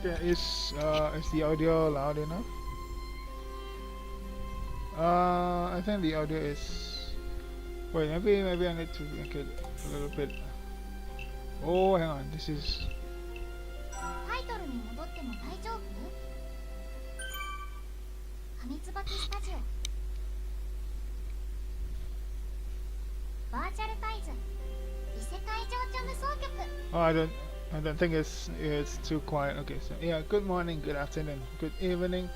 Okay, is the audio loud enough? I think the audio is. Wait, maybe I need to make it a little bit. Oh, hang on. This is. タイトルに戻っても大丈夫？紙つばきスタジオバーチャルタイズ異世界情緒無双曲 Oh, I don't think it's too quiet. Okay, so yeah. Good morning, good afternoon, good evening.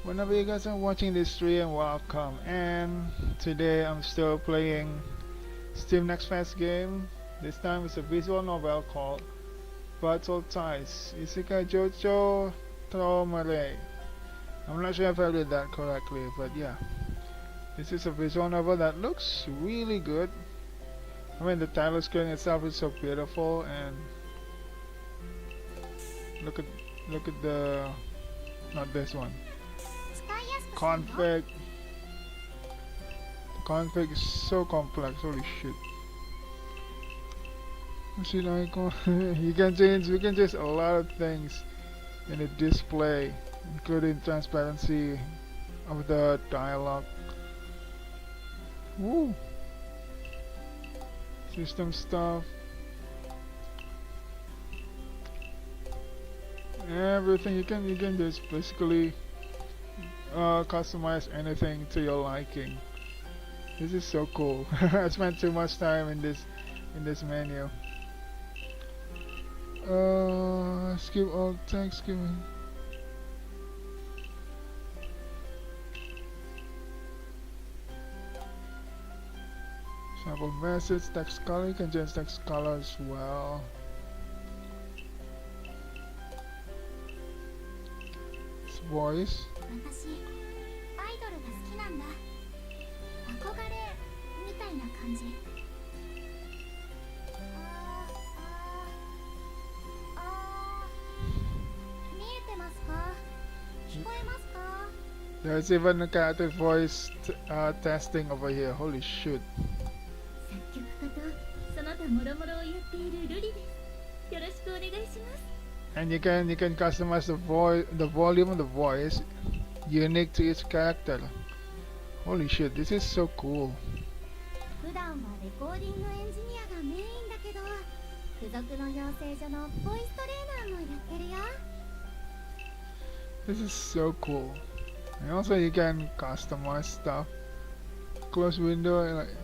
Whenever you guys are watching this stream, welcome. And today I'm still playing Steam Next Fes game. This time it's a visual novel called Battle Ties Isekai Jojo Traumare. I'm not sure if I did that correctly, but yeah. This is a visual novel that looks really good. I mean, the title screen itself is so beautiful, and look at the not this one. 使いやすくするよ Config. The config is so complex. Holy shit. See the icon? We can change a lot of things in the display, including transparency of the dialogue. Woo! System stuff. Everything you can just basically customize anything to your liking. This is so cool. I spent too much time in this menu. Skip all text. Sample message, text color. You can change text color as well. It's voice. 私アイドルが好きなんだ憧れみたいな感じ見えてますか聞こえますか There's even a character voice testing over here. Holy shit. 作曲家とその他もろもろをやっているルリですよろしくお願いします And you can customize the volume of the voice unique to each character. Holy shit, this is so cool. 普段はレコーディングエンジニアがメインだけど付属の養成所のボイストレーナーもやってるよ This is so cool. And also you can customize stuff. Close window, like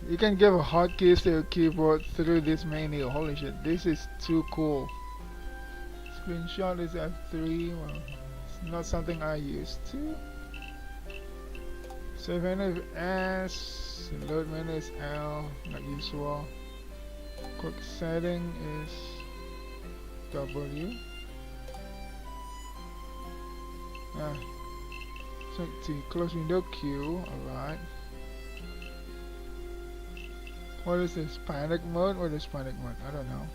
you can give hotkeys to your keyboard through this menu. Holy shit, this is too cool. Screenshot is F3. Well, it's not something I used to. Save menu is S. Load menu is L. Not usual. Quick setting is W. So T. Close window Q. Alright. What is this? Panic mode? What is panic mode? I don't know.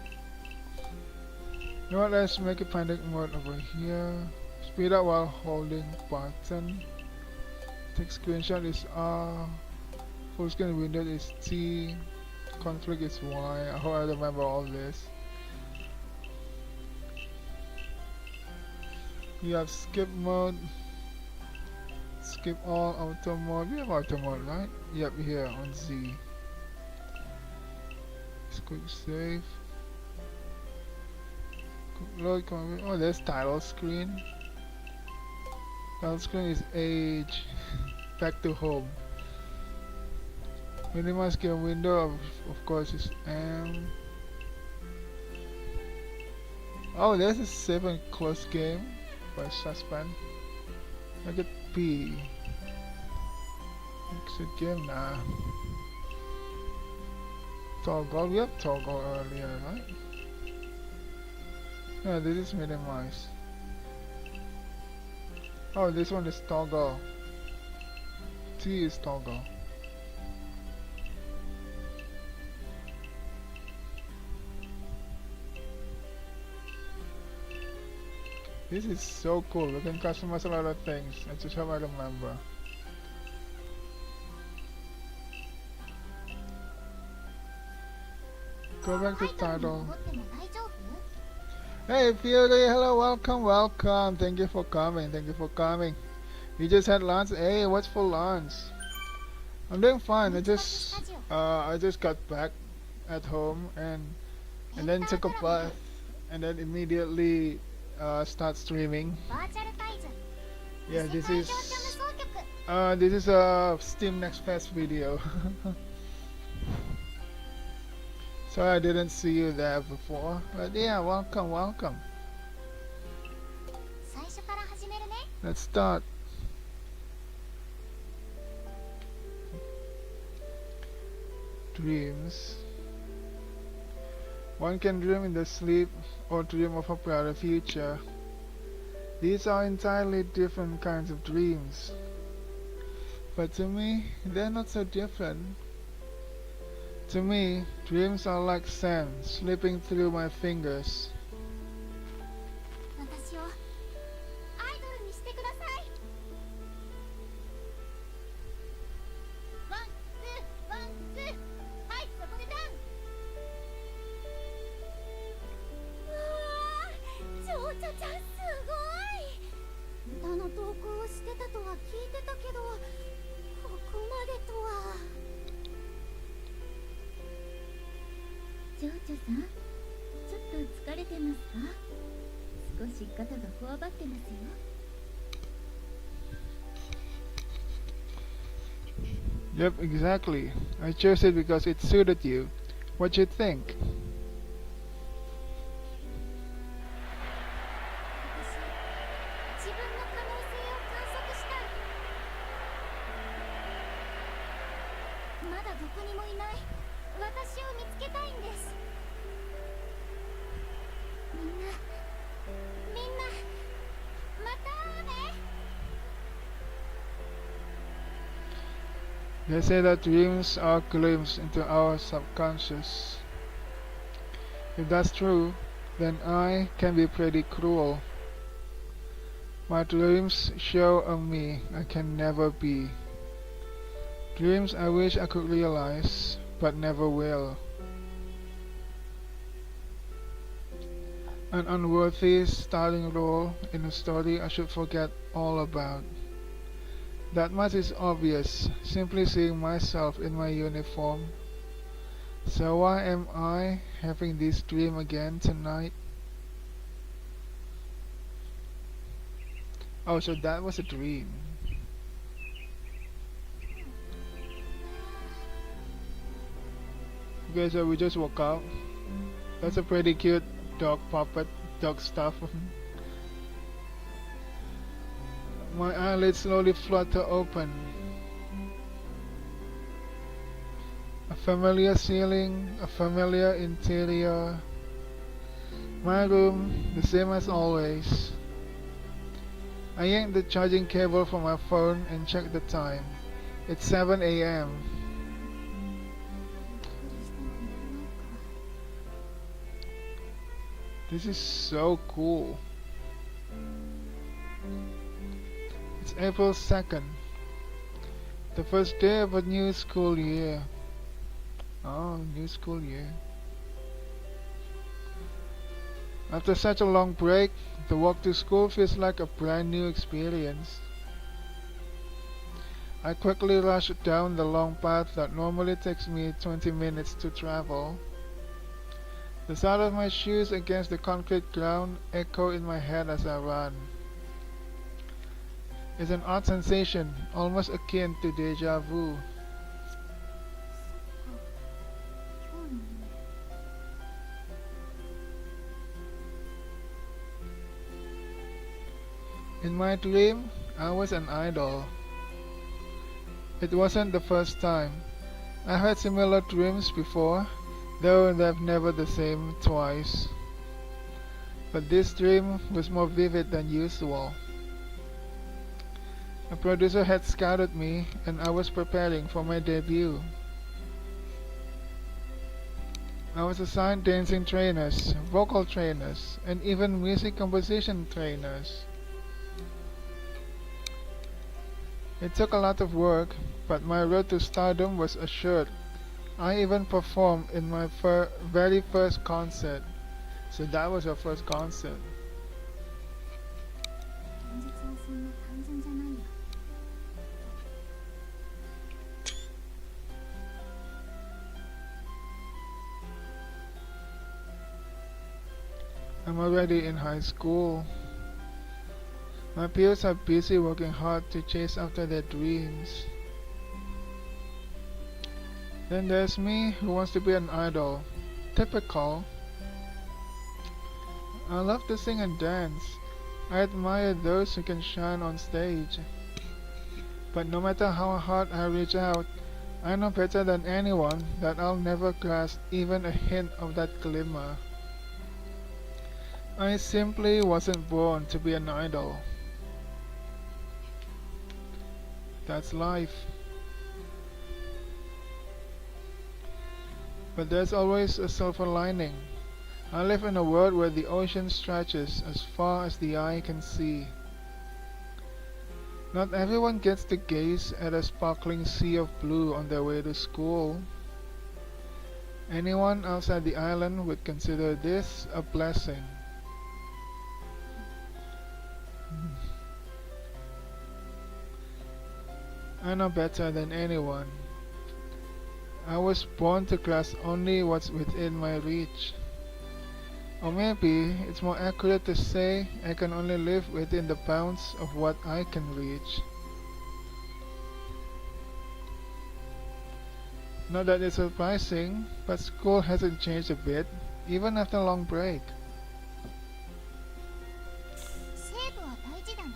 You know what? Let's make a panic mode over here. Speed up while holding button. Take screenshot is R. Full screen window is T. Conflict is Y. I hope I remember all this. You have skip mode. Skip all auto mode. We have auto mode, right? Yep, here on Z. Quick save. Quick load. Oh, there's title screen. Title screen is age. Back to home. Minimize game window of course is M. Oh, there's a save and close game by suspend. Make it P. Exit game now. Toggle, we have toggle earlier, right? Yeah, this is minimize. Oh, this one is toggle. T is toggle. This is so cool. We can customize a lot of things. I just hope I remember. Go back to タイトルに title. 戻っても大丈夫 Hey Fury, hello, welcome, welcome. Thank you for coming. Thank you for coming. You just had lunch. Hey, what's for lunch? I'm doing fine. I just got back at home and then took a bath and then immediately start streaming. バーチャル会場 Yeah, 偽会場所無双局 this is a Steam Next Fes video. Sorry I didn't see you there before, but yeah, welcome, welcome. 最初から始めるね Let's start. Dreams. One can dream in their sleep or dream of a brighter future. These are entirely different kinds of dreams. But to me, they're not so different. To me, dreams are like sand slipping through my fingers. 私をアイドルにしてくださいワンツーワンツーはいそこでダウンうわーちょうちゃちゃんすごい歌の投稿をしてたとは聞いてたけどここまでとはちょうちょさんちょっと疲れてますか少し肩がこわばってますよ Yep, exactly. I chose it because it suited you. What you think? 私自分の可能性を観測したいまだどこにもいない私を見つけたいんですみんなまたね They say that dreams are a glimpse into our subconscious. If that's true, then I can be pretty cruel. My dreams show a me I can never be. Dreams I wish I could realize, but never will. An unworthy starting role in a story I should forget all about. That much is obvious, simply seeing myself in my uniform. So why am I having this dream again tonight? Oh, so that was a dream. Okay, so we just woke up. That's a pretty cute dog puppet, dog stuff. My eyelids slowly flutter open. A familiar ceiling, a familiar interior. My room, the same as always. I yank the charging cable from my phone and check the time. It's 7 a.m. This is so cool. It's April 2nd, the first day of a new school year. Oh, new school year. After such a long break, the walk to school feels like a brand new experience. I quickly rush down the long path that normally takes me 20 minutes to travel. The sound of my shoes against the concrete ground echo in my head as I run. It's an odd sensation, almost akin to deja vu. In my dream, I was an idol. It wasn't the first time. I had similar dreams before, though they've never the same twice. But this dream was more vivid than usual. A producer had scouted me, and I was preparing for my debut. I was assigned dancing trainers, vocal trainers, and even music composition trainers. It took a lot of work, but my road to stardom was assured. I even performed in my very first concert, So that was your first concert. 現実はそんな単純じゃないよ。 I'm already in high school. My peers are busy working hard to chase after their dreams. Then there's me, who wants to be an idol. Typical. I love to sing and dance. I admire those who can shine on stage. But no matter how hard I reach out, I know better than anyone that I'll never grasp even a hint of that glimmer. I simply wasn't born to be an idol. That's life. But there's always a silver lining. I live in a world where the ocean stretches as far as the eye can see. Not everyone gets to gaze at a sparkling sea of blue on their way to school. Anyone outside the island would consider this a blessing. I know better than anyone. I was born to grasp only what's within my reach. Or maybe it's more accurate to say I can only live within the bounds of what I can reach. Not that it's surprising, but school hasn't changed a bit, even after a long break. セーブは大事だね。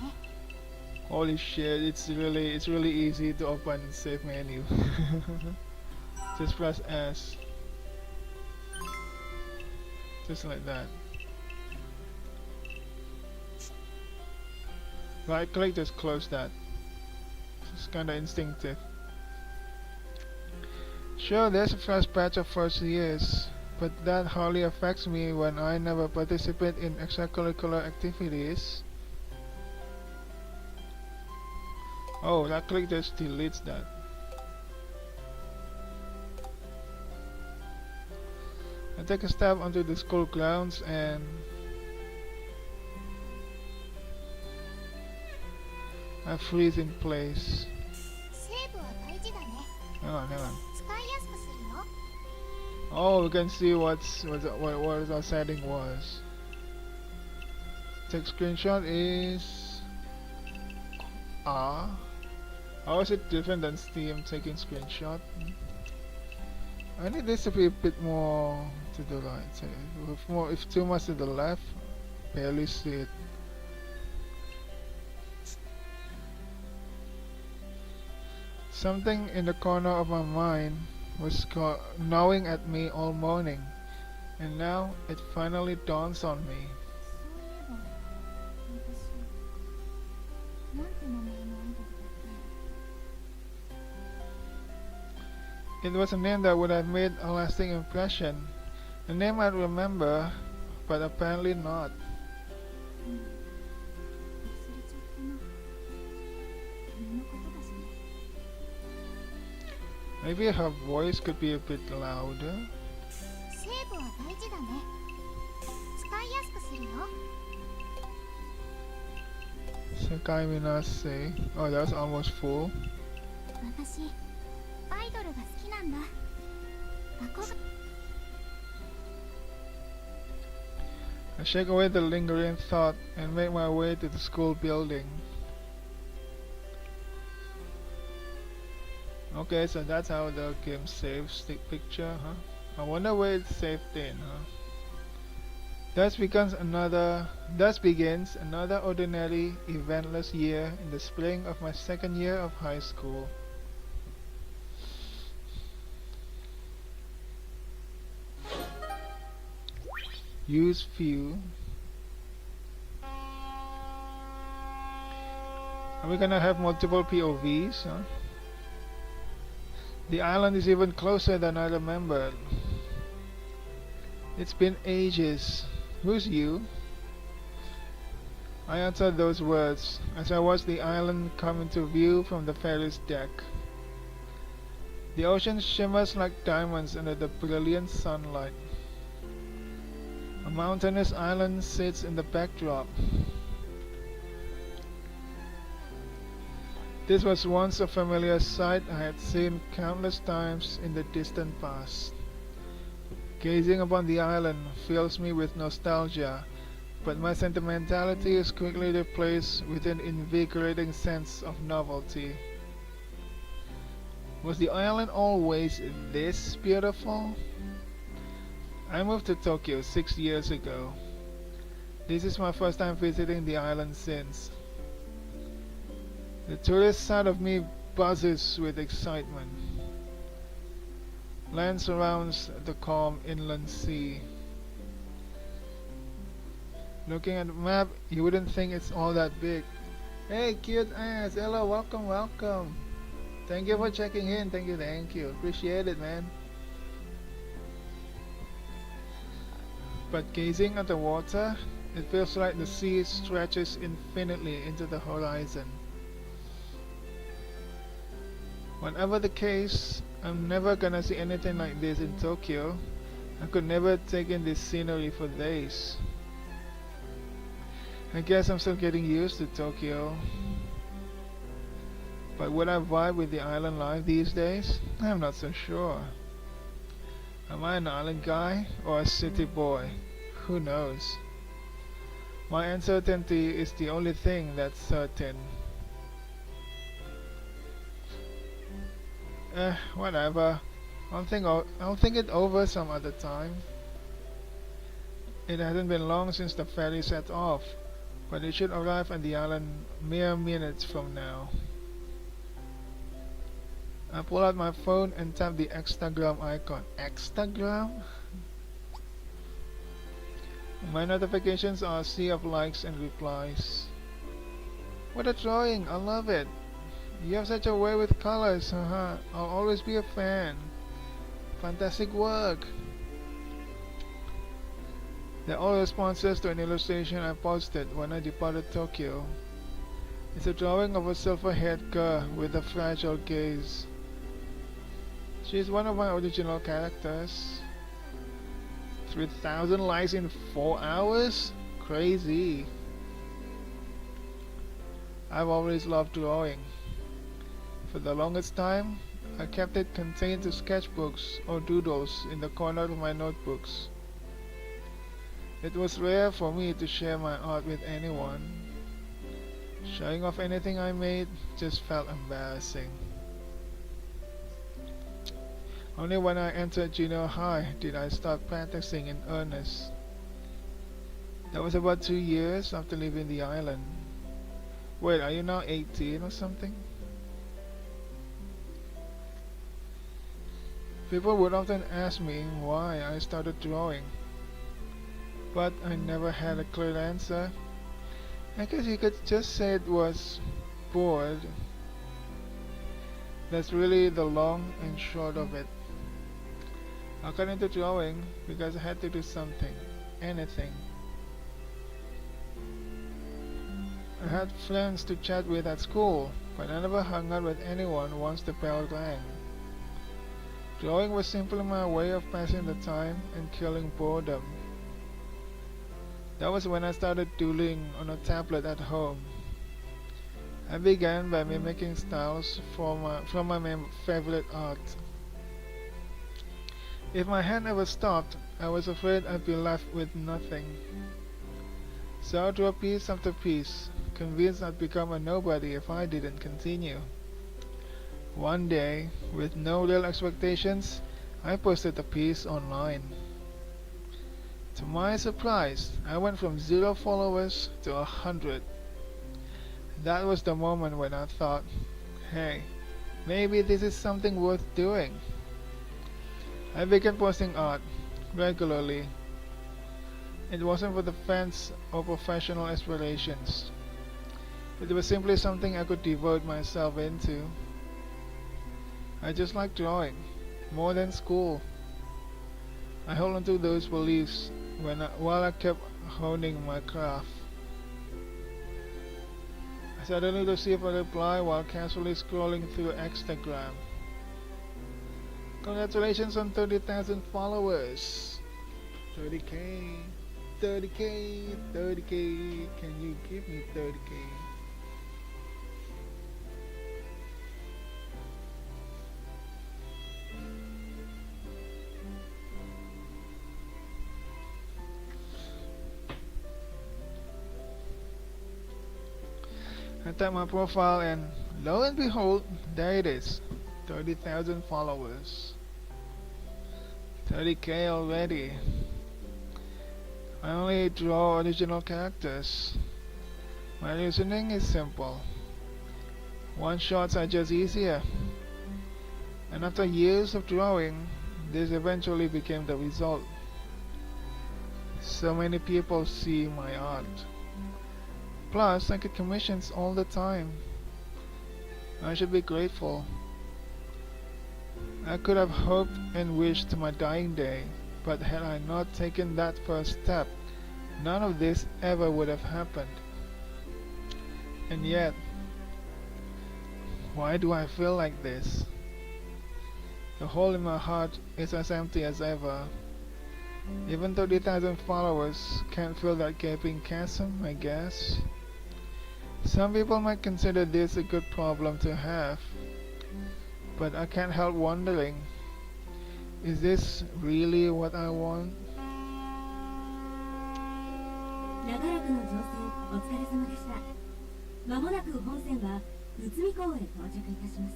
Holy shit, it's really easy to open save menu. Just press S. Just like that. Right click, just close that. It's kinda instinctive. Sure, there's a fresh batch of first years, but that hardly affects me when I never participate in extracurricular activities. Oh, that click just deletes that. I take a step onto the school grounds and I freeze in place. セーブは大事だね。 Hang on. 使いやすくするよ。 Oh, we can see what our setting was. Take screenshot is R. How is it different than Steam taking screenshot? I need this to be a bit more to the right. If too much to the left, barely see it. Something in the corner of my mind was gnawing at me all morning, and now it finally dawns on me. そういえば、私、なんて名前のアイドルだっけ？ It was a name that would have made a lasting impression, a name I'd remember, but apparently not. 忘れちゃったな。君のことだしね。 Maybe her voice could be a bit louder. セーブは大事だね。使いやすくするよ。 Sakai Minase. Oh, that was almost full. 私、アイドルが好きなんだ。I shake away the lingering thought and make my way to the school building. Okay, so that's how the game saves the picture, huh? I wonder where it's saved in, huh? Thus begins another ordinary, eventless year in the spring of my second year of high school. Use view. Are we gonna have multiple POVs, huh? The island is even closer than I remembered. It's been ages. Who's you? I answered those words as I watched the island come into view from the ferry's deck. The ocean shimmers like diamonds under the brilliant sunlight. A mountainous island sits in the backdrop. This was once a familiar sight I had seen countless times in the distant past. Gazing upon the island fills me with nostalgia, but my sentimentality is quickly replaced with an invigorating sense of novelty. Was the island always this beautiful? I moved to Tokyo 6 years ago. This is my first time visiting the island since. The tourist side of me buzzes with excitement. Land surrounds the calm inland sea. Looking at the map, you wouldn't think it's all that big. Hey, cute ass! Hello, welcome, welcome. Thank you for checking in. Thank you, thank you. Appreciate it, man. But gazing at the water, it feels like the sea stretches infinitely into the horizon. Whatever the case, I'm never gonna see anything like this in Tokyo. I could never take in this scenery for days. I guess I'm still getting used to Tokyo. But would I vibe with the island life these days? I'm not so sure. Am I an island guy or a city boy? Who knows? My uncertainty is the only thing that's certain. Whatever. I'll think it over some other time. It hasn't been long since the ferry set off, but it should arrive at the island mere minutes from now. I pull out my phone and tap the Instagram icon. Instagram? My notifications are a sea of likes and replies. What a drawing! I love it! You have such a way with colors, haha. I'll always be a fan. Fantastic work! They're all responses to an illustration I posted when I departed Tokyo. It's a drawing of a silver-haired girl with a fragile gaze. She's one of my original characters. 3,000 likes in 4 hours? Crazy. I've always loved drawing. For the longest time, I kept it contained to sketchbooks or doodles in the corner of my notebooks. It was rare for me to share my art with anyone. Showing off anything I made just felt embarrassing. Only when I entered junior high did I start practicing in earnest. That was about 2 years after leaving the island. Wait, are you now 18 or something? People would often ask me why I started drawing, but I never had a clear answer. I guess you could just say it was bored. That's really the long and short of it. I got into drawing because I had to do something, anything. I had friends to chat with at school, but I never hung out with anyone once the bell rang. Drawing was simply my way of passing the time and killing boredom. That was when I started doodling on a tablet at home. I began by mimicking styles from my favorite art. If my hand ever stopped, I was afraid I'd be left with nothing. So I drew piece after piece, convinced I'd become a nobody if I didn't continue. One day, with no real expectations, I posted a piece online. To my surprise, I went from 0 followers to 100. That was the moment when I thought, hey, maybe this is something worth doing. I began posting art regularly. It wasn't for the fans or professional aspirations. It was simply something I could devote myself into. I just like drawing, more than school. I hold on to those beliefs while I kept honing my craft. I suddenly received a reply while casually scrolling through Instagram. Congratulations on 30,000 followers. 30k. 30k, 30k. Can you give me 30k? I tap my profile and lo and behold, there it is. 30,000 followers. 30k already. I only draw original characters. My reasoning is simple. One shots are just easier. And after years of drawing, this eventually became the result. So many people see my art. Plus, I get commissions all the time. I should be grateful. I could have hoped and wished to my dying day, but had I not taken that first step, none of this ever would have happened. And yet, why do I feel like this? The hole in my heart is as empty as ever. Even 30,000 followers can't fill that gaping chasm, I guess. Some people might consider this a good problem to have, but I can't help wondering, is this really what I want? 長らくの乗船お疲れ様でした。まもなく本船は内海港へ到着いたします。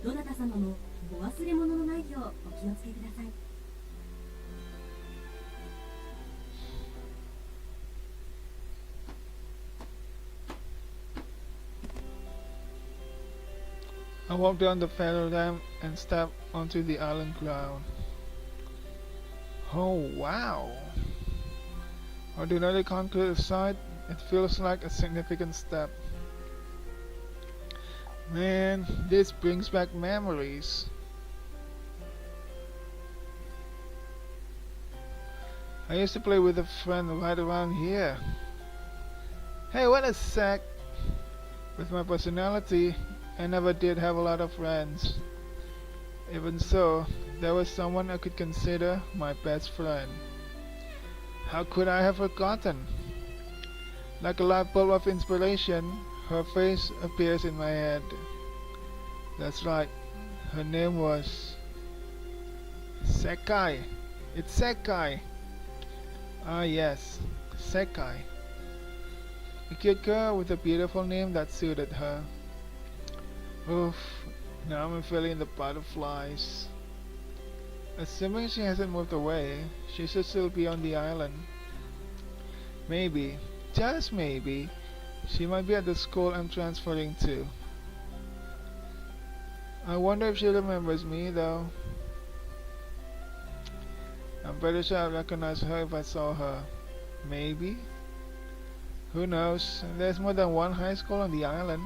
どなた様もお忘れ物のないようお気をつけください。I walked down the ferry ramp and stepped onto the island ground. Oh wow! Ordinarily concrete aside, it feels like a significant step. Man, this brings back memories. I used to play with a friend right around here. Hey, wait a sec! With my personality, I never did have a lot of friends. Even so, there was someone I could consider my best friend. How could I have forgotten? Like a light bulb of inspiration, her face appears in my head. That's right, her name was Sekai. It's Sekai. Ah yes, Sekai. A cute girl with a beautiful name that suited her. Oof, now I'm feeling the butterflies. Assuming she hasn't moved away, she should still be on the island. Maybe, just maybe, she might be at the school I'm transferring to. I wonder if she remembers me though. I'm pretty sure I'd recognize her if I saw her. Maybe? Who knows? There's more than one high school on the island.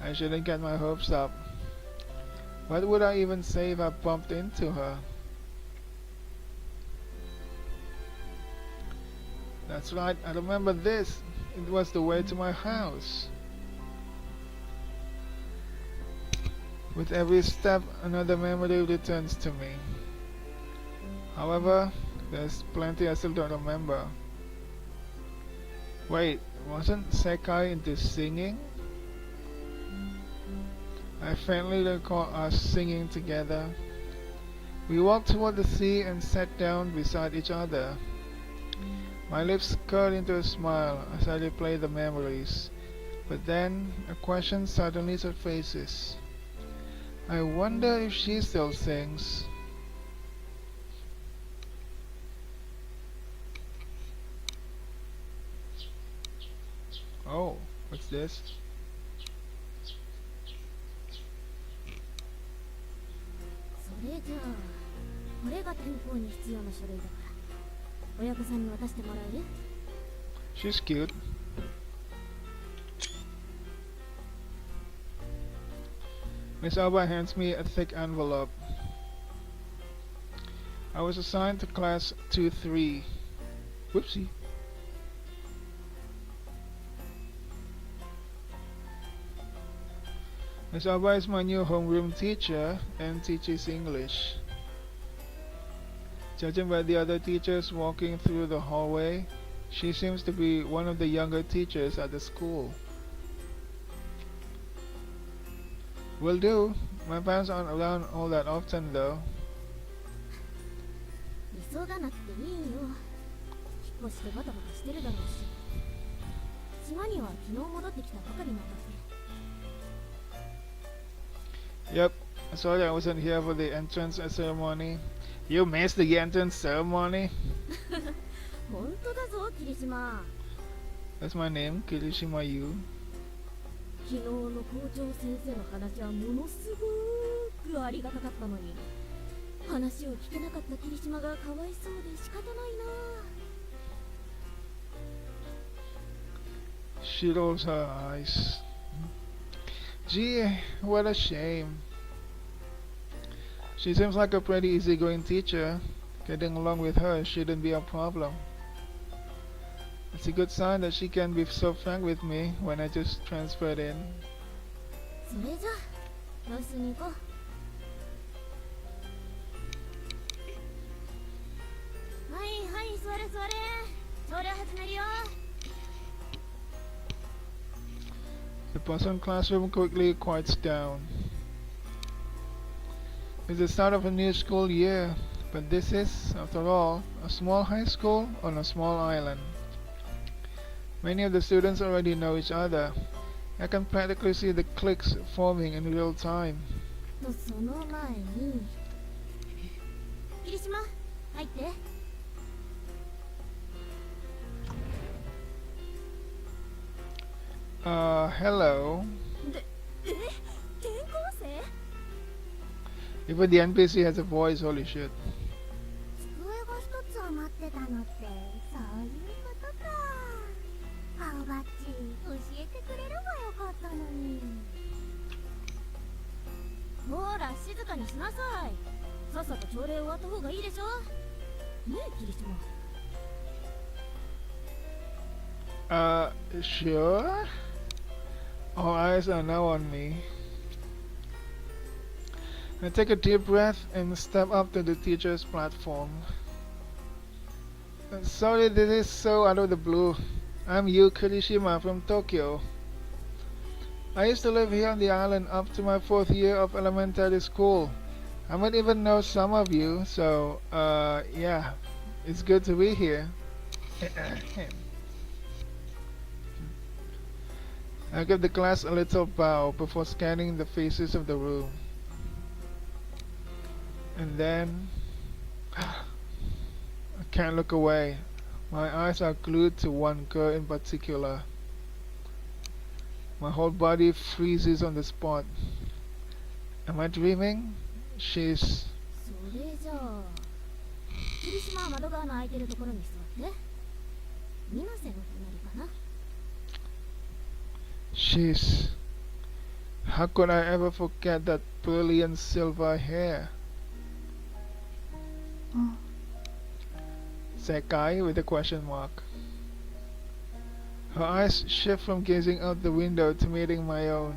I shouldn't get my hopes up. What would I even say if I bumped into her? That's right, I remember this. It was the way to my house. With every step, another memory returns to me. However, there's plenty I still don't remember. Wait, wasn't Sekai into singing? I faintly recall us singing together. We walked toward the sea and sat down beside each other. My lips curled into a smile as I replay the memories, but then a question suddenly surfaces. I wonder if she still sings. Oh, what's this? それじゃあこれが転校に必要な書類だから親御さんに渡してもらえる？ She's cute. Miss Alba hands me a thick envelope. I was assigned to class 2-3. Whoopsie. Miss Alba is my new homeroom teacher and teaches English. Judging by the other teachers walking through the hallway, she seems to be one of the younger teachers at the school. Will do. My parents aren't around all that often though. 急がなくていいよ。引っ越してバタバタしてるだろうし。島には昨日戻ってきたばかりなんだって。 Yep, sorry I wasn't here for the entrance ceremony. You missed the entrance ceremony? 本当だぞ、霧島。 That's my name, Kirishima Yu. 昨日の校長先生の話はものすごくありがたかったのに、話を聞けなかった霧島がかわいそうで仕方ないな。 She rolls her eyes. Gee, what a shame. She seems like a pretty easygoing teacher. Getting along with her shouldn't be a problem. It's a good sign that she can be so frank with me when I just transferred in. それじゃあ教室に行こう。はいはい、座れ座れ。朝礼始めるよ。 The Boston classroom quickly quiets down. It's the start of a new school year, but this is, after all, a small high school on a small island. Many of the students already know each other. I can practically see the cliques forming in real time. とその前に、霧島、入って。Hello. で、転校生？ Even the NPC has a voice, holy shit. 机が一つ余ってたのって、そういうことか。青バッチ、教えてくれればよかったのに。ほら、静かにしなさい。さっさと朝礼終わった方がいいでしょ。ねえ、霧島。Sure? All eyes are now on me. I take a deep breath and step up to the teacher's platform. Sorry, this is so out of the blue. I'm Yu Kirishima from Tokyo. I used to live here on the island up to my 4th year of elementary school. I might even know some of you, so, yeah, it's good to be here. I give the class a little bow before scanning the faces of the room. And then, I can't look away. My eyes are glued to one girl in particular. My whole body freezes on the spot. Am I dreaming? She's... それじゃあ、霧島は窓側の空いてるところに座って。水瀬の隣かな。She's... How could I ever forget that brilliant silver hair? Sekai with a question mark. Her eyes shift from gazing out the window to meeting my own.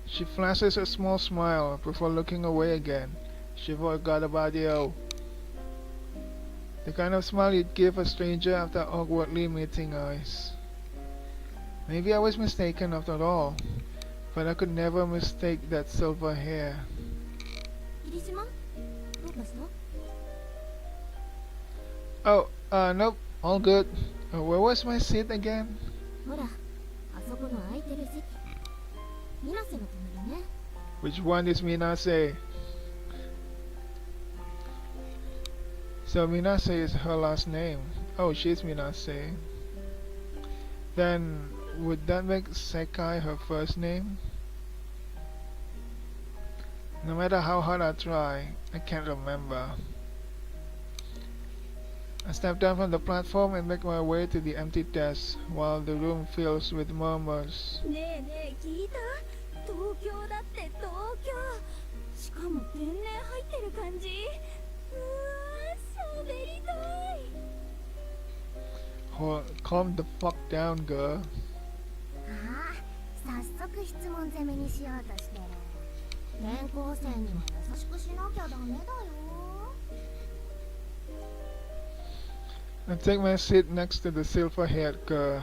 She flashes a small smile before looking away again. She forgot about you. The kind of smile you'd give a stranger after awkwardly meeting eyes. Maybe I was mistaken after all, but I could never mistake that silver hair. 霧島？どうかした？ Oh, nope, all good. Where was my seat again? ほら、あそこの空いてる席。水瀬の隣ね。 Which one is Minase? So Minase is her last name. Oh, she's Minase. Then, would that make Sekai her first name? No matter how hard I try, I can't remember. I step down from the platform and make my way to the empty desk while the room fills with murmurs. ねえねえ、聞いた？東京だって東京。しかも天然入ってる感じ。うわー、喋りたい。Calm the fuck down, girl. ああ、早速質問攻めにしようとしてる。転校生には優しくしなきゃダメだよ。 I take my seat next to the silver-haired girl.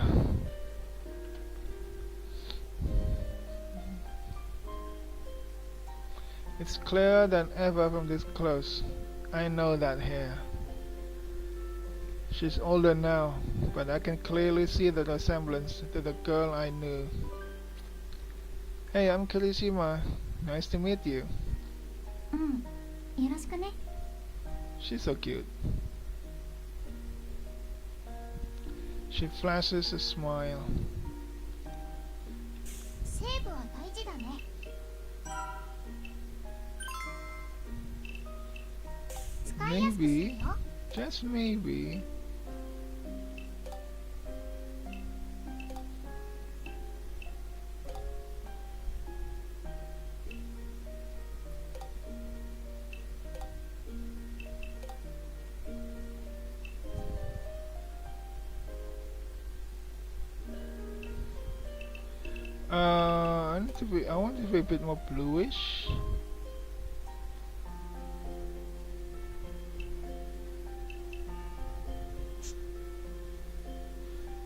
It's clearer than ever from this close. I know that hair. She's older now, but I can clearly see the resemblance to the girl I knew. Hey, I'm Kirishima. Nice to meet you. うん、よろしくね。 She's so cute. She flashes a smile. セーブは大事だね。使いやすくする Maybe, よ。 just maybe. I want it to be a bit more bluish.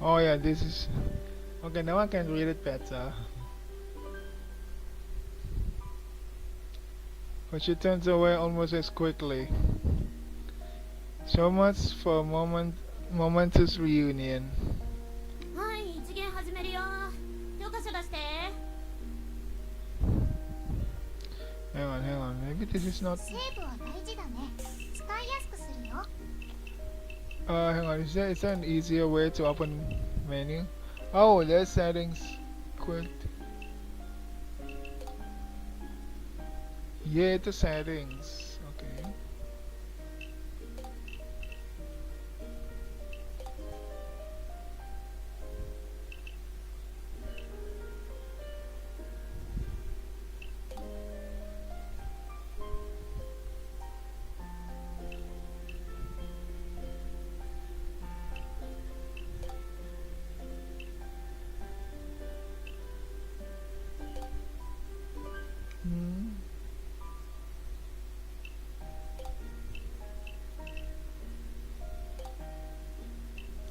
Oh yeah, this is okay. Now I can read it better. But she turns away almost as quickly. So much for a momentous reunion. はい、一元始めるよ。教科書出して。 Hang on. Maybe this is not. セーブは大事だね。使いやすくするよ。 Hang on. Is there an easier way to open menu? Oh, there's settings. Quick. Yeah, the settings. Okay. Hmm.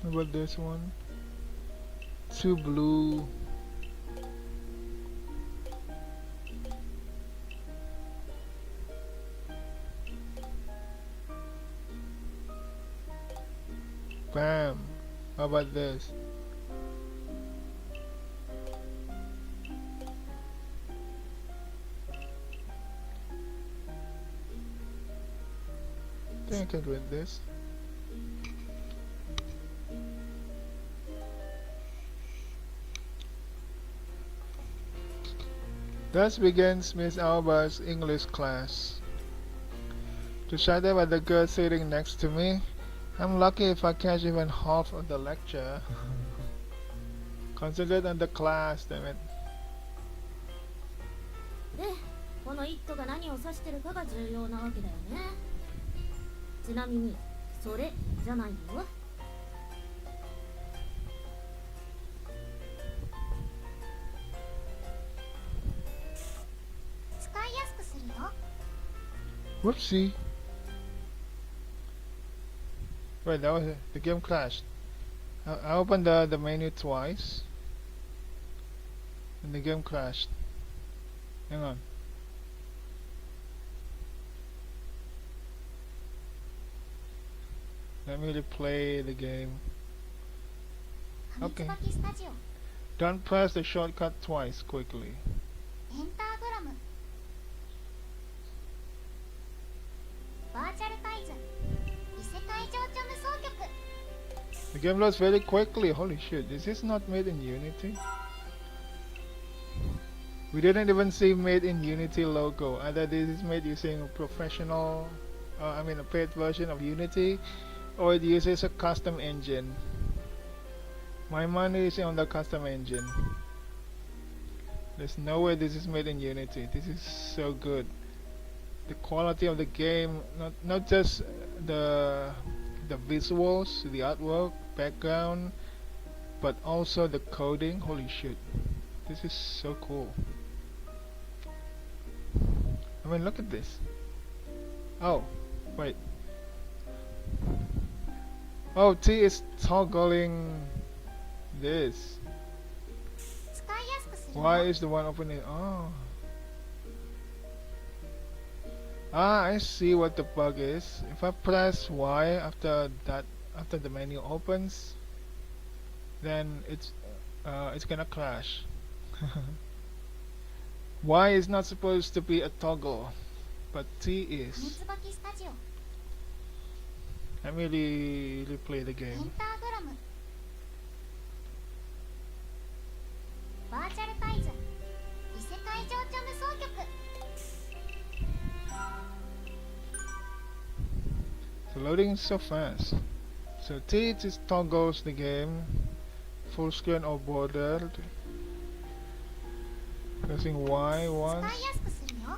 How about this one? Too blue. Bam. How about this? I think I can win this. Thus begins Miss Alba's English class. Decided by the girl sitting next to me, I'm lucky if I catch even half of the lecture. Concentrate on the class, damn it. で、この「イット!」が何を指してるかが重要なわけだよね。ちなみに、それじゃないよ。使いやすくするよ。 Whoopsie. Wait, that was it. The game crashed. I opened the menu twice, and the game crashed. Hang on. Let me replay the game. 紙つばきスタジオ。 Don't press the shortcut twice quickly. ペンターグラム。バーチャルタイズ。異世界情緒無双曲。 The game loads very quickly. Holy shit, is this not made in Unity? We didn't even see made in Unity logo. Either this is made using a professional, a paid version of Unity, or it uses a custom engine. My money is on the custom engine. There's no way this is made in Unity. This is so good. The quality of the game, not just the visuals, the artwork, background, but also the coding. Holy shit, this is so cool. mean, look at this. Oh, wait. Oh, T is toggling this. 使いやすくするよ。 Y is the one opening. Oh. Ah, I see what the bug is. If I press Y after the menu opens, then it's gonna crash. Y is not supposed to be a toggle, but T ミ is. ツバキスタジオ Let me replay the エ game. ンターグラムバーチャルタイズ異世界情緒無双曲 The loading is so fast. So T just toggles the game, full screen or bordered. Pressing Y 使い once, やすくするよ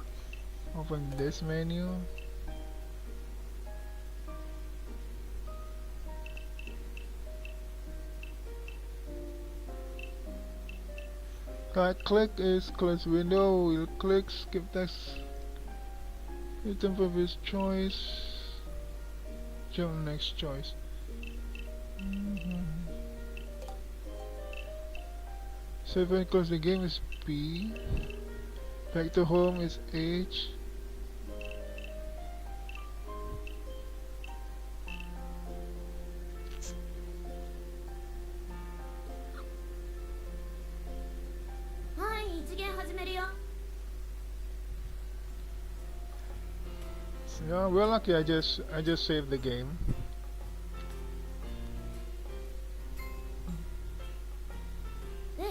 open this menu. Right click is close window, we'll click skip text, item of his choice, jump next choice. Save and close the game is B, back to home is H. Yeah, well, lucky I just saved the game. で、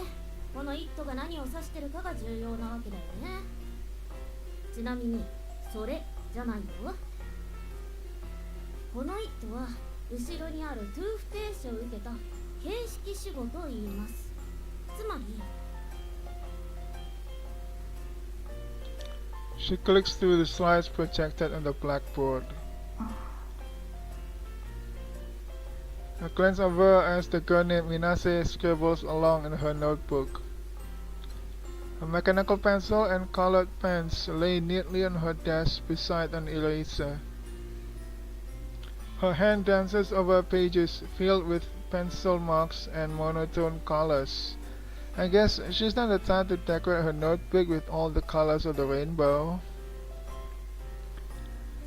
この「イット」が何を指してるかが重要なわけだよね。ちなみに「それ」じゃないよ。この「イット」は後ろにあるトゥー不定詞を受けた形式主語と言います。つまり She clicks through the slides projected on the blackboard. I glance over as the girl named Minase scribbles along in her notebook. A mechanical pencil and colored pens lay neatly on her desk beside an eraser. Her hand dances over pages filled with pencil marks and monotone colors. I guess she's not the type to decorate her notebook with all the colors of the rainbow.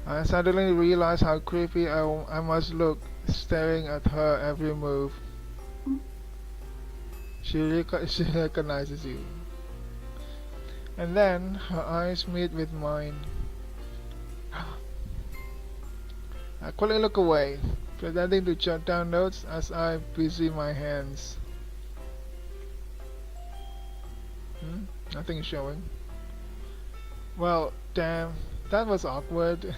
I suddenly realize how creepy I must look staring at her every move. She recognizes you. And then her eyes meet with mine. I quickly look away, pretending to jot down notes as I busy my hands. Nothing is showing. Well, damn, that was awkward.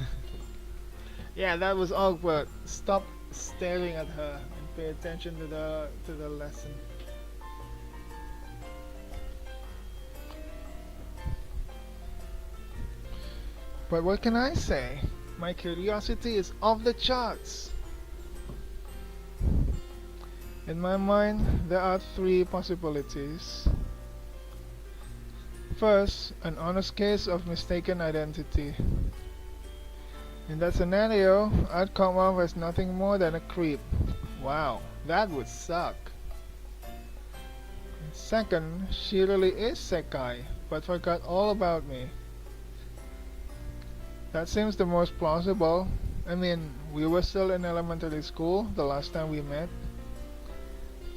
Yeah, that was awkward. Stop staring at her and pay attention to the lesson. But what can I say? My curiosity is off the charts. In my mind, there are three possibilities. First, an honest case of mistaken identity. In that scenario, I'd come off as nothing more than a creep. Wow, that would suck. Second, she really is Sekai, but forgot all about me. That seems the most plausible. I mean, we were still in elementary school the last time we met.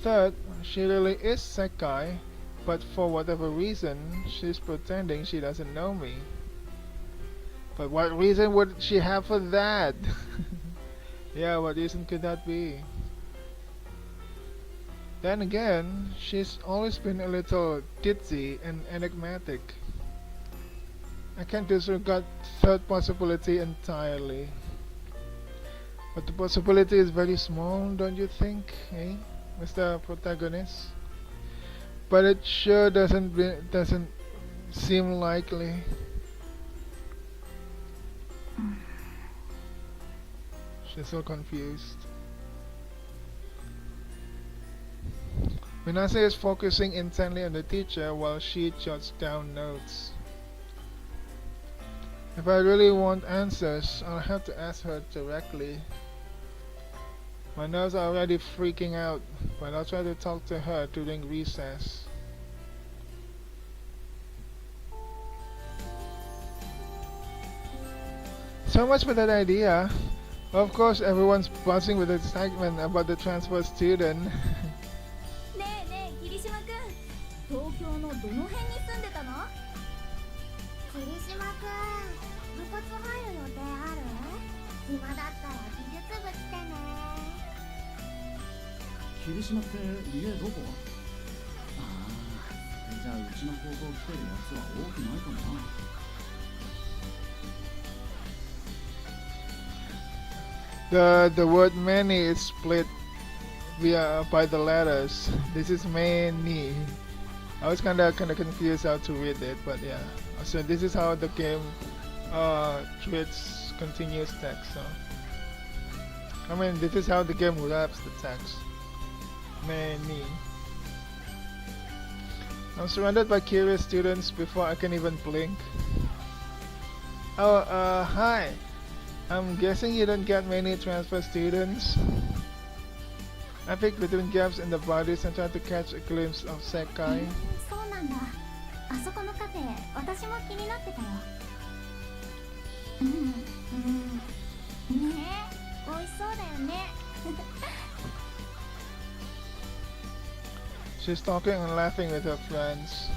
Third, she really is Sekai, but for whatever reason, she's pretending she doesn't know me. But what reason would she have for that? Yeah, what reason could that be? Then again, she's always been a little ditzy and enigmatic. I can't disregard third possibility entirely. But the possibility is very small, don't you think, eh, Mr. Protagonist? But it sure doesn't seem likely. She's so confused. Minase is focusing intently on the teacher while she jots down notes. If I really want answers, I'll have to ask her directly. My nerves are already freaking out, but I'll try to talk to her during recess. So much for that idea. Of course, everyone's buzzing with excitement about the transfer student. ねえねえ霧島くん、東京のどの辺に住んでたの？霧島くん、部活入る予定ある？暇だったら美術部来てね。霧島って家どこ？ああ、じゃあうちの高校来てるやつは多くないかもな。The word many is split by the letters. This is many. I was kinda confused how to read it, but yeah. So this is how the game treats continuous text. So I mean, this is how the game wraps the text. Many. I'm surrounded by curious students before I can even blink. Oh, hi. I'm guessing you don't get many transfer students. I peeked between gaps in the bodies and tried to catch a glimpse of Sekai. そうなんだ。あそこのカフェ、私も気になってたよ。ねえ、美味しそうだよね。She's talking and laughing with her friends.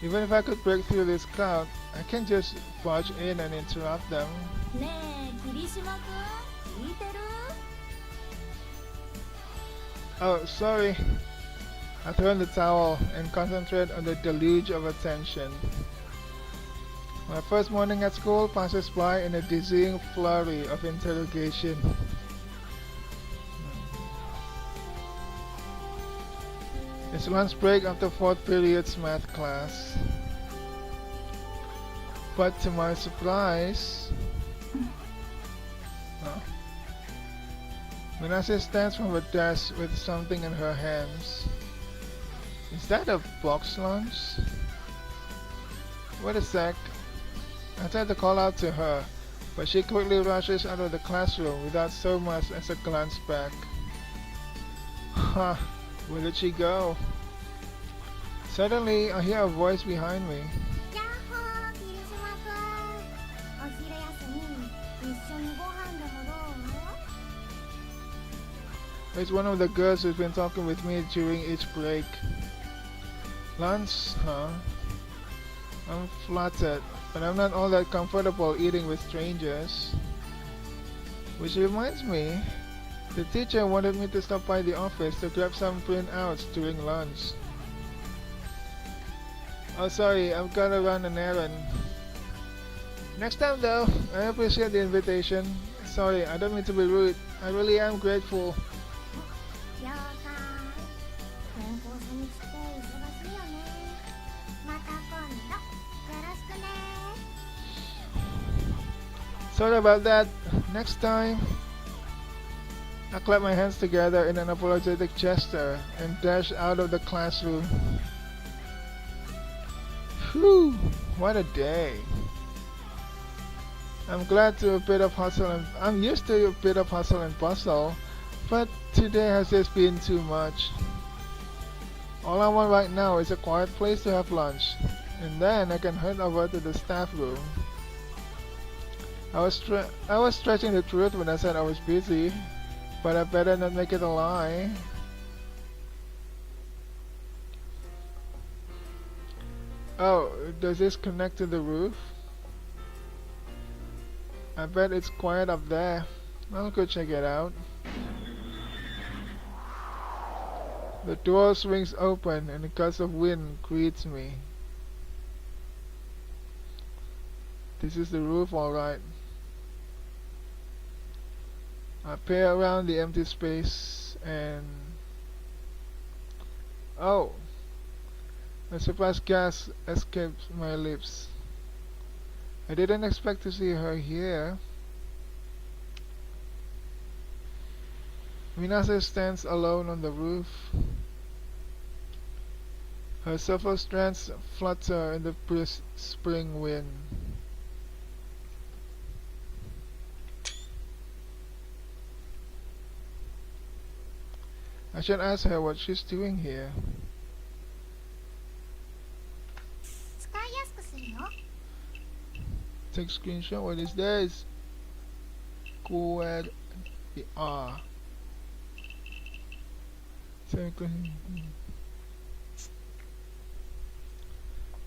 Even if I could break through this crowd, I can't just barge in and interrupt them. ねえ、霧島くん、聞いてる？ Oh, sorry. I throw in the towel and concentrate on the deluge of attention. My first morning at school passes by in a dizzying flurry of interrogation. It's lunch break after fourth period's math class. But to my surprise, Minase stands from her desk with something in her hands. Is that a box lunch? Wait a sec. I tried to call out to her, but she quickly rushes out of the classroom without so much as a glance back. Huh, where did she go? Suddenly, I hear a voice behind me. やっほー、霧島くん。お昼休み、一緒にご飯でもどう？ It's one of the girls who's been talking with me during each break. Lunch, huh? I'm flattered, but I'm not all that comfortable eating with strangers. Which reminds me, the teacher wanted me to stop by the office to grab some printouts during lunch. Oh, sorry, I've got to run an errand. Next time though, I appreciate the invitation. Sorry, I don't mean to be rude. I really am grateful. 了解。転校初日って忙しいよね。また今度、よろしくね。 Sorry about that. Next time. I clap my hands together in an apologetic gesture and dash out of the classroom. Whew, what a day. I'm glad to a bit of hustle and I'm used to a bit of hustle and bustle, but today has just been too much. All I want right now is a quiet place to have lunch, and then I can head over to the staff room. I was stretching the truth when I said I was busy, but I better not make it a lie. Oh, does this connect to the roof? I bet it's quiet up there. I'll go check it out. The door swings open and a gust of wind greets me. This is the roof, alright. I peer around the empty space and... Oh! A surprised gasp escaped my lips. I didn't expect to see her here. Minase stands alone on the roof. Her supple strands flutter in the brisk spring wind. I should ask her what she's doing here. 使いやすくするよ。 Take screenshot. What is this? Quad the R.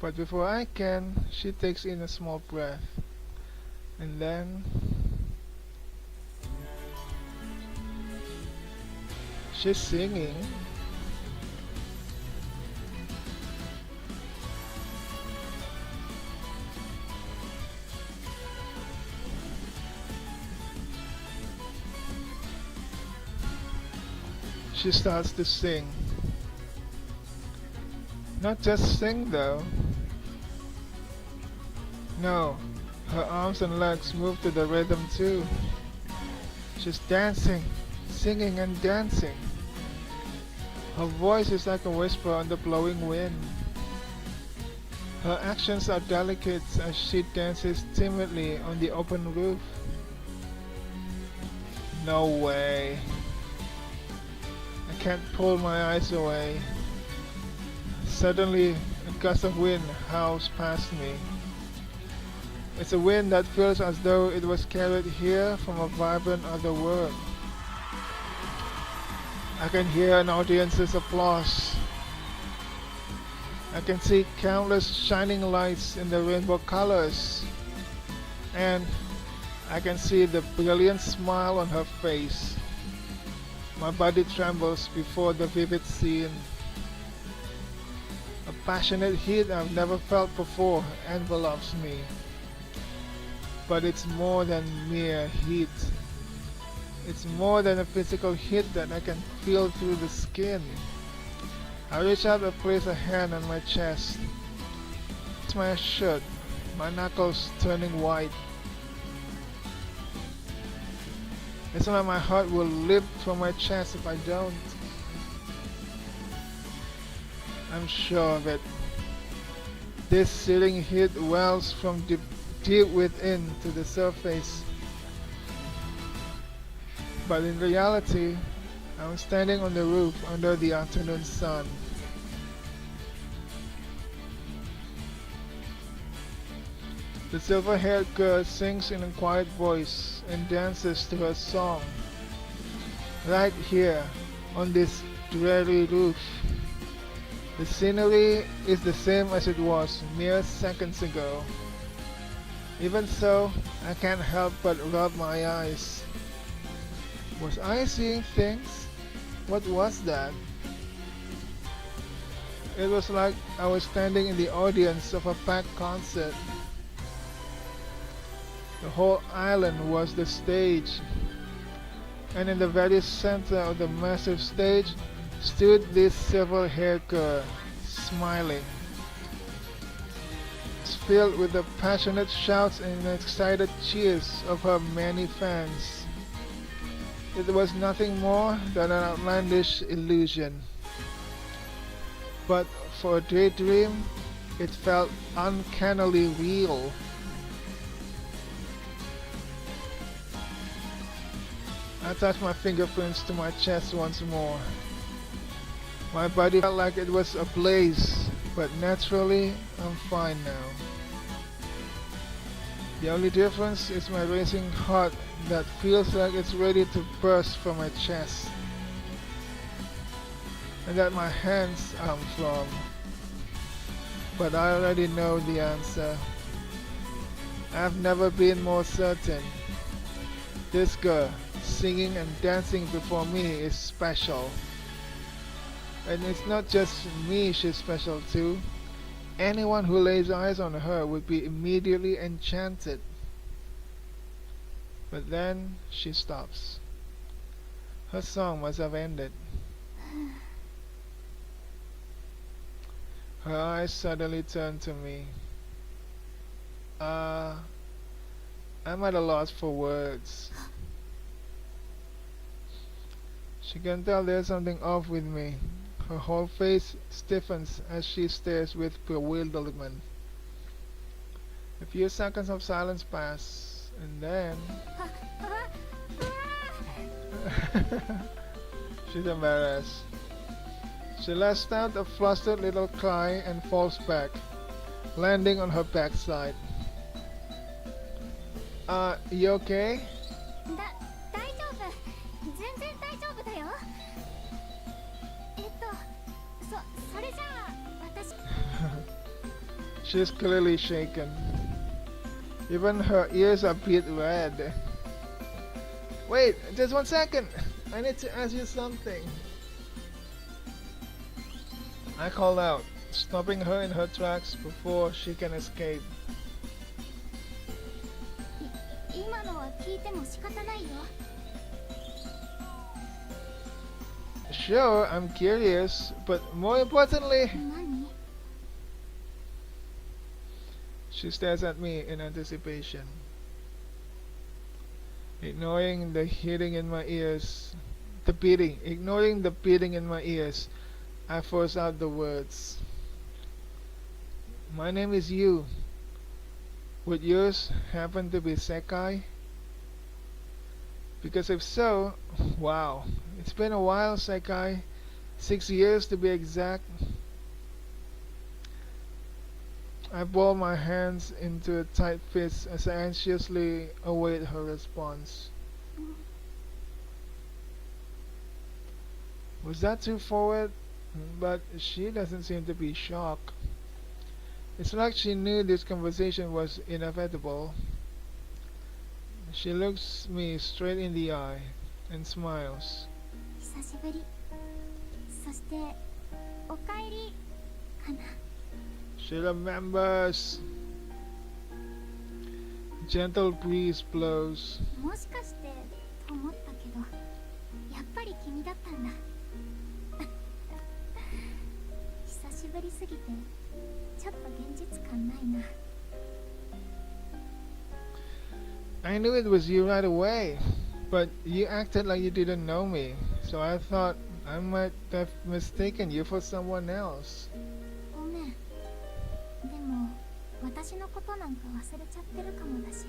But before I can, she takes in a small breath. And then she's singing. She starts to sing. Not just sing though. No, her arms and legs move to the rhythm too. She's dancing, singing and dancing. Her voice is like a whisper on the blowing wind. Her actions are delicate as she dances timidly on the open roof. No way. I can't pull my eyes away. Suddenly, a gust of wind howls past me. It's a wind that feels as though it was carried here from a vibrant other world. I can hear an audience's applause. I can see countless shining lights in the rainbow colors. And I can see the brilliant smile on her face. My body trembles before the vivid scene. A passionate heat I've never felt before envelops me. But it's more than mere heat. It's more than a physical heat that I can feel through the skin. I reach out and place a hand on my chest. It's my shirt, my knuckles turning white. It's like my heart will leap from my chest if I don't. I'm sure of it. This searing heat wells from deep within to the surface. But in reality, I'm standing on the roof under the afternoon sun. The silver-haired girl sings in a quiet voice and dances to her song. Right here, on this dreary roof. The scenery is the same as it was mere seconds ago. Even so, I can't help but rub my eyes. Was I seeing things? What was that? It was like I was standing in the audience of a packed concert. The whole island was the stage, and in the very center of the massive stage stood this silver-haired girl, smiling. It's filled with the passionate shouts and excited cheers of her many fans. It was nothing more than an outlandish illusion. But for a daydream, it felt uncannily real. I touched my fingerprints to my chest once more. My body felt like it was ablaze, but naturally, I'm fine now. The only difference is my racing heart that feels like it's ready to burst from my chest, and that my hands are from. But I already know the answer. I've never been more certain. This girl, singing and dancing before me, is special. And it's not just me she's special to. Anyone who lays eyes on her would be immediately enchanted. But then she stops. Her song must have ended. Her eyes suddenly turn to me. I'm at a loss for words. She can tell there's something off with me. Her whole face stiffens as she stares with bewilderment. A few seconds of silence pass, and then She's embarrassed. She lets out a flustered little cry and falls back, landing on her backside. You okay? 大丈夫。全然大丈夫だよ。それじゃあ私。She's clearly shaken. Even her ears are a bit red. Wait, just 1 second. I need to ask you something. I call out, stopping her in her tracks before she can escape. 今のは聞いても仕方ないよ。Sure, I'm curious, but more importantly, 何？ she stares at me in anticipation, ignoring the beating in my ears. Ignoring the beating in my ears, I force out the words. My name is Yu. Would yours happen to be Sekai? Because if so, wow, it's been a while, Sekai. 6 years to be exact. I ball my hands into a tight fist as I anxiously await her response. Was that too forward? But she doesn't seem to be shocked. It's like she knew this conversation was inevitable. She looks me straight in the eye and smiles. 久しぶり。そしておかえりかな。She remembers. Gentle breeze blows. もしかしてと思ったけど、やっぱり君だったんだ。久しぶりすぎてちょっと現実感ないな。I knew it was you right away, but you acted like you didn't know me, so I thought I might have mistaken you for someone else. ごめん。でも私のことなんか忘れちゃってるかもだし、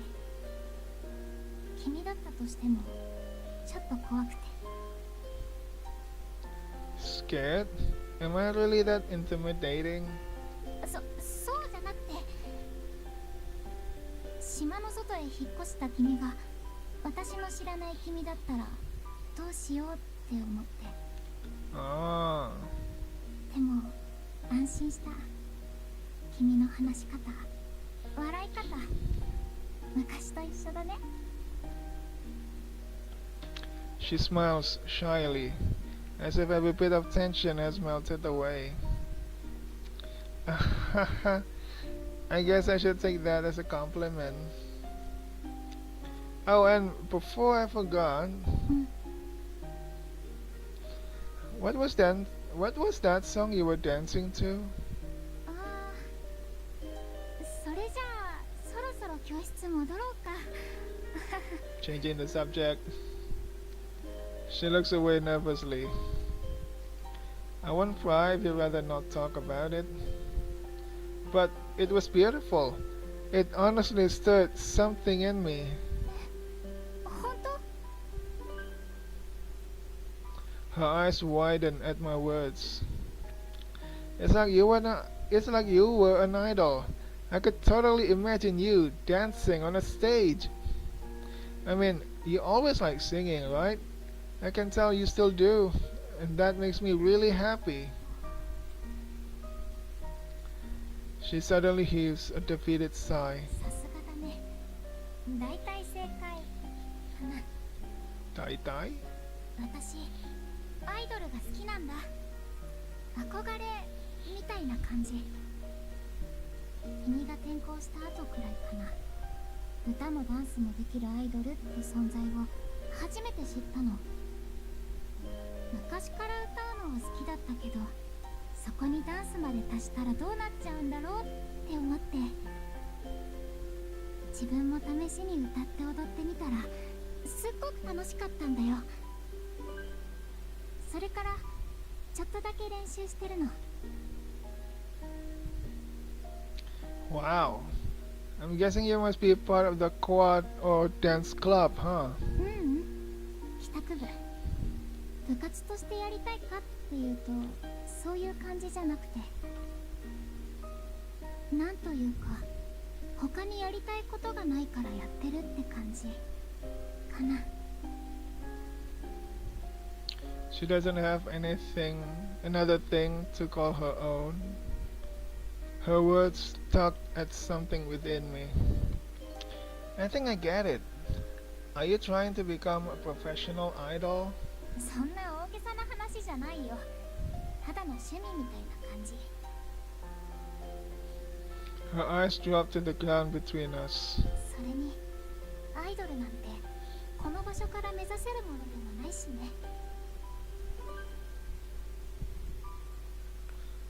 君だったとしてもちょっと怖くて。Scared? Am I really that intimidating? そうじゃなくて、島の外へ引っ越した君が私の知らない君だったらどうしようって思って。 Ah, でも安心した。君の話し方、笑い方、昔と一緒だね。 she smiles shyly, as if every bit of tension has melted away. I guess I should take that as a compliment. Oh, and before I forgot, what was that song you were dancing to? ああ、それじゃあそろそろ教室戻ろうか。Changing the subject. She looks away nervously. I won't cry if you'd rather not talk about it. But it was beautiful. It honestly stirred something in me. 本当？ Her eyes widened at my words. It's like you were an idol. I could totally imagine you dancing on a stage. I mean, you always like singing, right? I can tell you still do, and that makes me really happy. She suddenly heaves a defeated sigh. さすがだね。だいたい正解かな。 Tai-tai? 私アイドルが好きなんだ。憧れみたいな感じ。君が転校した後くらいかな。歌もダンスもできるアイドルって存在を初めて知ったの。昔から歌うのは好きだったけど、そこにダンスまで足したらどうなっちゃうんだろうって思って、自分も試しに歌って踊ってみたらすっごく楽しかったんだよ。それからちょっとだけ練習してるの。 Wow. I'm guessing you must be a part of the quad or dance club, huh? ううん、帰宅部。部活としてやりたいかっていうとそういう感じじゃなくて、なんというか他にやりたいことがないからやってるって感じかな。 She doesn't have another thing to call her own. Her words tug at something within me. I think I get it. Are you trying to become a professional idol? そんな大げさな話じゃないよ。ただの趣味みたいな感じ。 Her eyes dropped to the ground between us. それにアイドルなんてこの場所から目指せるものでもないしね。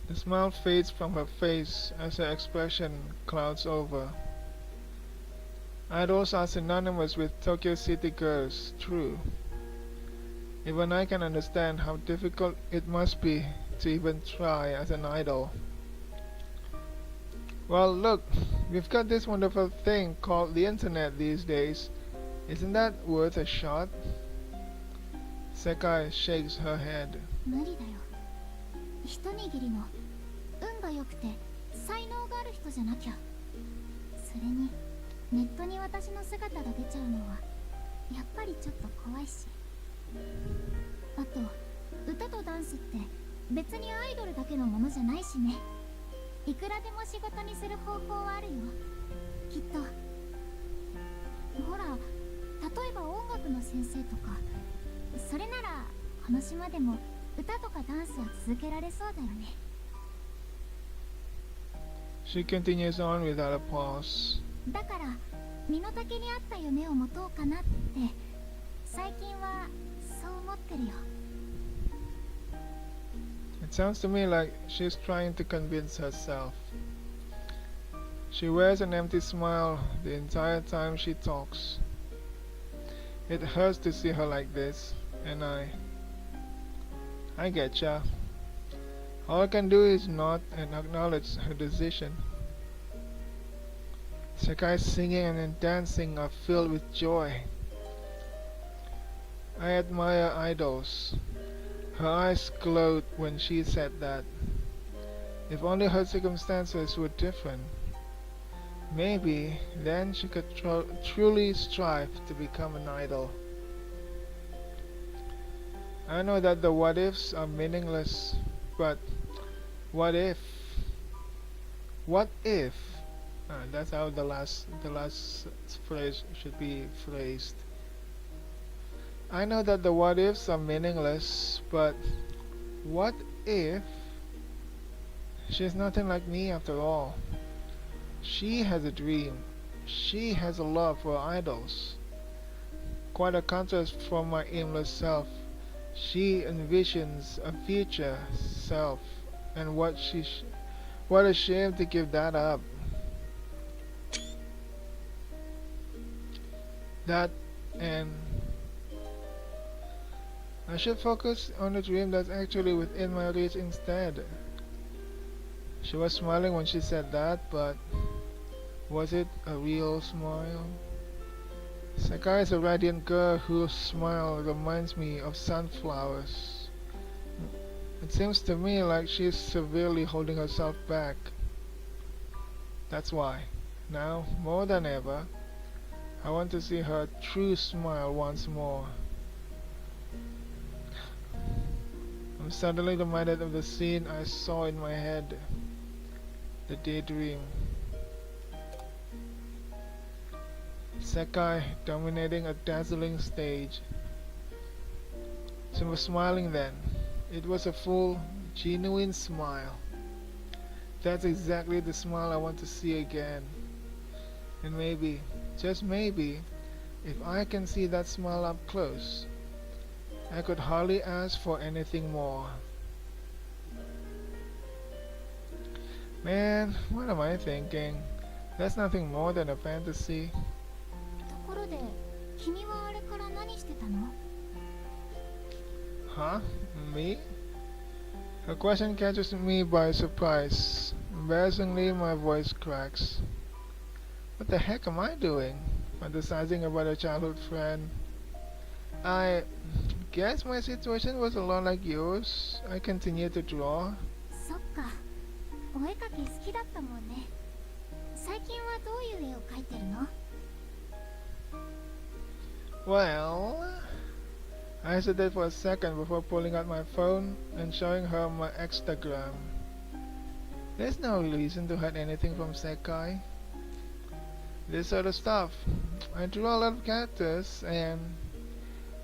The smile fades from her face as her expression clouds over. Idols are synonymous with Tokyo City girls, true. Even I can understand how difficult it must be to even try as an idol. Well, look, we've got this wonderful thing called the internet these days. Isn't that worth a shot? Sekai shakes her head. 無理だよ。一握りの運が良くて才能がある人じゃなきゃ。それにネットに私の姿が出ちゃうのはやっぱりちょっと怖いし。あと歌とダンスって別にアイドルだけのものじゃないしね。いくらでも仕事にする方法はあるよ、きっと。ほら、例えば音楽の先生とか、それならこの島でも歌とかダンスは続けられそうだよね。 She continues on without a pause. だから身の丈に合った夢を持とうかなって最近はそう思ってるよ。 It sounds to me like she's trying to convince herself. She wears an empty smile the entire time she talks. It hurts to see her like this, and I getcha. All I can do is nod and acknowledge her decision. Sakai's singing and dancing are filled with joy. I admire idols. Her eyes glowed when she said that. If only her circumstances were different. Maybe then she could truly strive to become an idol. I know that the what ifs are meaningless, but what if? What if? That's how the last phrase should be phrased. I know that the what ifs are meaningless, but what if she's nothing like me after all? She has a dream. She has a love for idols. Quite a contrast from my aimless self. She envisions a future self, and what a shame to give that up. That and I should focus on the dream that's actually within my reach instead. She was smiling when she said that, but was it a real smile? Sakai is a radiant girl whose smile reminds me of sunflowers. It seems to me like she's severely holding herself back. That's why, now more than ever, I want to see her true smile once more. I'm suddenly reminded of the scene I saw in my head. The daydream. Sakai dominating a dazzling stage. She was smiling then. It was a full, genuine smile. That's exactly the smile I want to see again. And maybe, just maybe, if I can see that smile up close, I could hardly ask for anything more. Man, what am I thinking? That's nothing more than a fantasy. ところで、君はあれから何してたの？ Huh? Me? Her question catches me by surprise. Embarrassingly, my voice cracks. What the heck am I doing? Fantasizing about a childhood friend? guess my situation was a lot like yours. I continued to draw. そっか、お絵かき好きだったもんね。最近はどういう絵を描いてるの？ Well, I hesitated for a second before pulling out my phone and showing her my Instagram. There's no reason to hide anything from Sekai. This sort of stuff. I drew a lot of characters and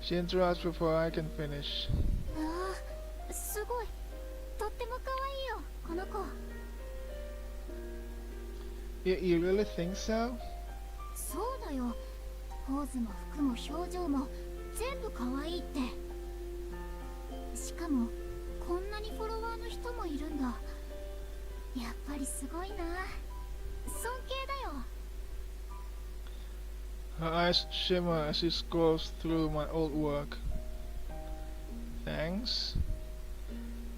she interrupts before I can finish. ああ、すごい。とっても可愛いよ、この子。You really think so? そうだよ。ポーズも服も表情も全部可愛いって。しかもこんなにフォロワーの人もいるんだ。やっぱりすごいな。尊敬だよ。Her eyes shimmer as she scrolls through my old work. Thanks.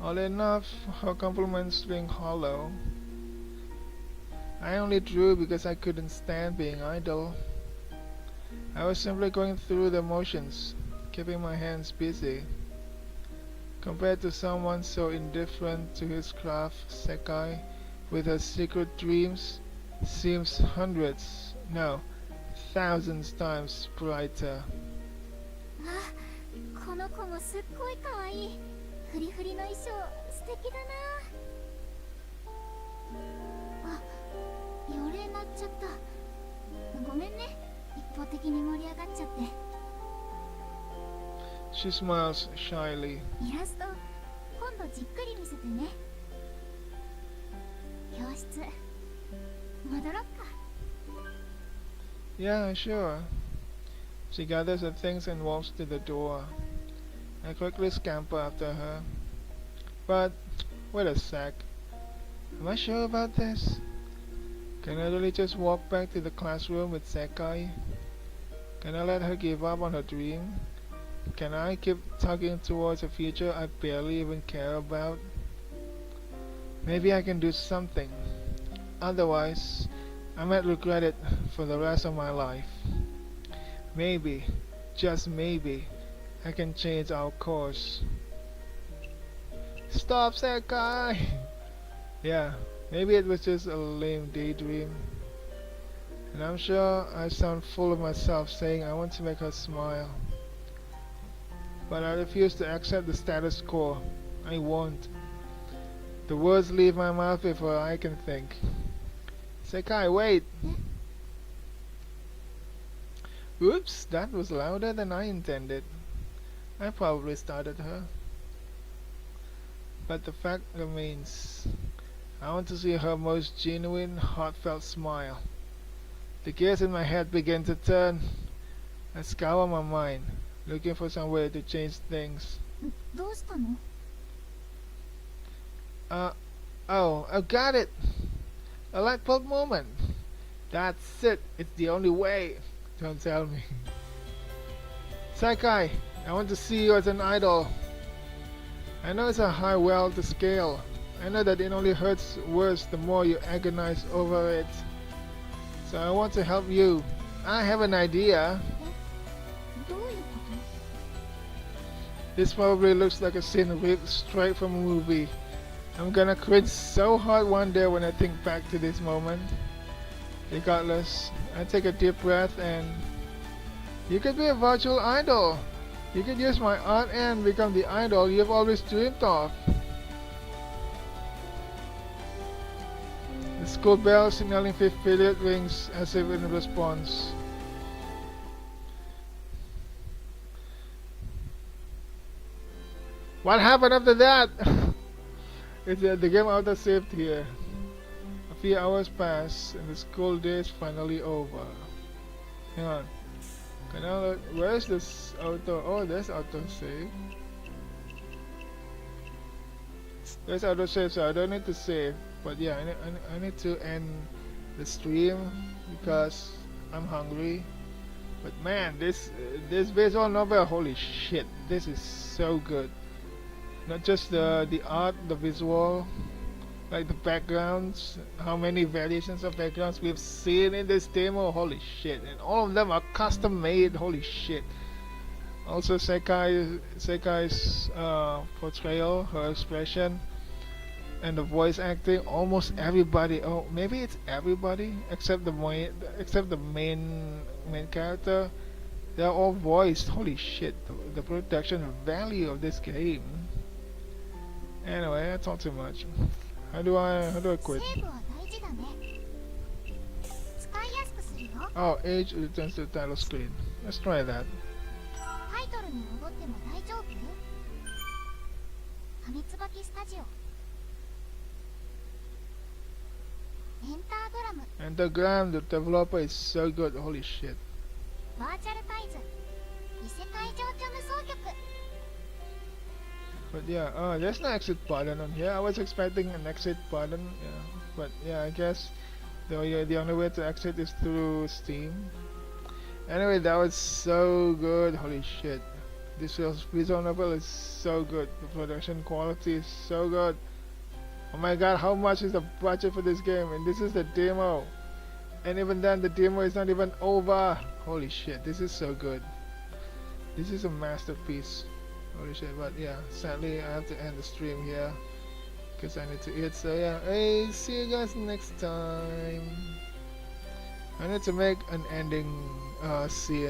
Oddly enough, her compliments ring hollow. I only drew because I couldn't stand being idle. I was simply going through the motions, keeping my hands busy. Compared to someone so indifferent to his craft, Sekai, with her secret dreams, seems hundreds, no, thousands times brighter. あ、この子もすっごい可愛い。フリフリの衣装素敵だな。あ、予令鳴っちゃった。ごめんね、一方的に盛り上がっちゃって。 She smiles shyly. イラスト今度じっくり見せてね。教室戻ろっか。 Yeah, sure. She gathers her things and walks to the door. I quickly scamper after her. But, wait a sec. Am I sure about this? Can I really just walk back to the classroom with Sekai? Can I let her give up on her dream? Can I keep tugging towards a future I barely even care about? Maybe I can do something. Otherwise, I might regret it for the rest of my life. Maybe, just maybe, I can change our course. Stop, Sekai! Yeah, maybe it was just a lame daydream. And I'm sure I sound full of myself saying I want to make her smile. But I refuse to accept the status quo. I won't. The words leave my mouth before I can think. Sekai, wait! Oops, that was louder than I intended. I probably startled her. But the fact remains. I want to see her most genuine, heartfelt smile. The gears in my head begin to turn. I scour my mind, looking for some way to change things. どうしたの？ Oh, I've got it! A light bulb moment! That's it! It's the only way! Don't tell me. Sekai, I want to see you as an idol. I know it's a high well to scale. I know that it only hurts worse the more you agonize over it. So I want to help you. I have an idea. どういうこと？ This probably looks like a scene ripped straight from a movie. I'm gonna cringe so hard one day when I think back to this moment. Regardless, I take a deep breath and... You could be a virtual idol! You could use my art and become the idol you've always dreamed of! The school bell signaling 5th period rings as if in response. What happened after that? The game auto-saved here. A few hours pass and the school day is finally over. Hang on. Can I look? Where's this auto? Oh, there's auto-save. There's auto-save, so I don't need to save. But yeah, I need to end the stream because I'm hungry. But man, this visual novel, holy shit, this is so good. Not just the art, the visual, like the backgrounds, how many variations of backgrounds we've seen in this demo, holy shit, and all of them are custom made, holy shit. Also, Sekai's portrayal, her expression, and the voice acting. Almost everybody. Oh, maybe it's everybody except the main character. They're all voiced. Holy shit! The production value of this game. Anyway, I talk too much. How do I quit? セーブは大事だね。使いやすくするよ。 Oh, age returns to the title screen. Let's try that. タイトルに戻っても大丈夫？ファミツバキスタジオ。エンターグラム、 And the Gram, the developer is so good. Holy shit. バーチャルタイズ、異世界情緒無双曲。 But yeah, there's no exit button on here. I was expecting an exit button, yeah. But yeah, I guess the only way to exit is through Steam. Anyway, that was so good. Holy shit. This visual novel is so good. The production quality is so good. Oh my god, how much is the budget for this game? And this is the demo. And even then, the demo is not even over. Holy shit, this is so good. This is a masterpiece. Holy shit, but yeah, sadly I have to end the stream here because I need to eat. So yeah, hey, see you guys next time. I need to make an ending scene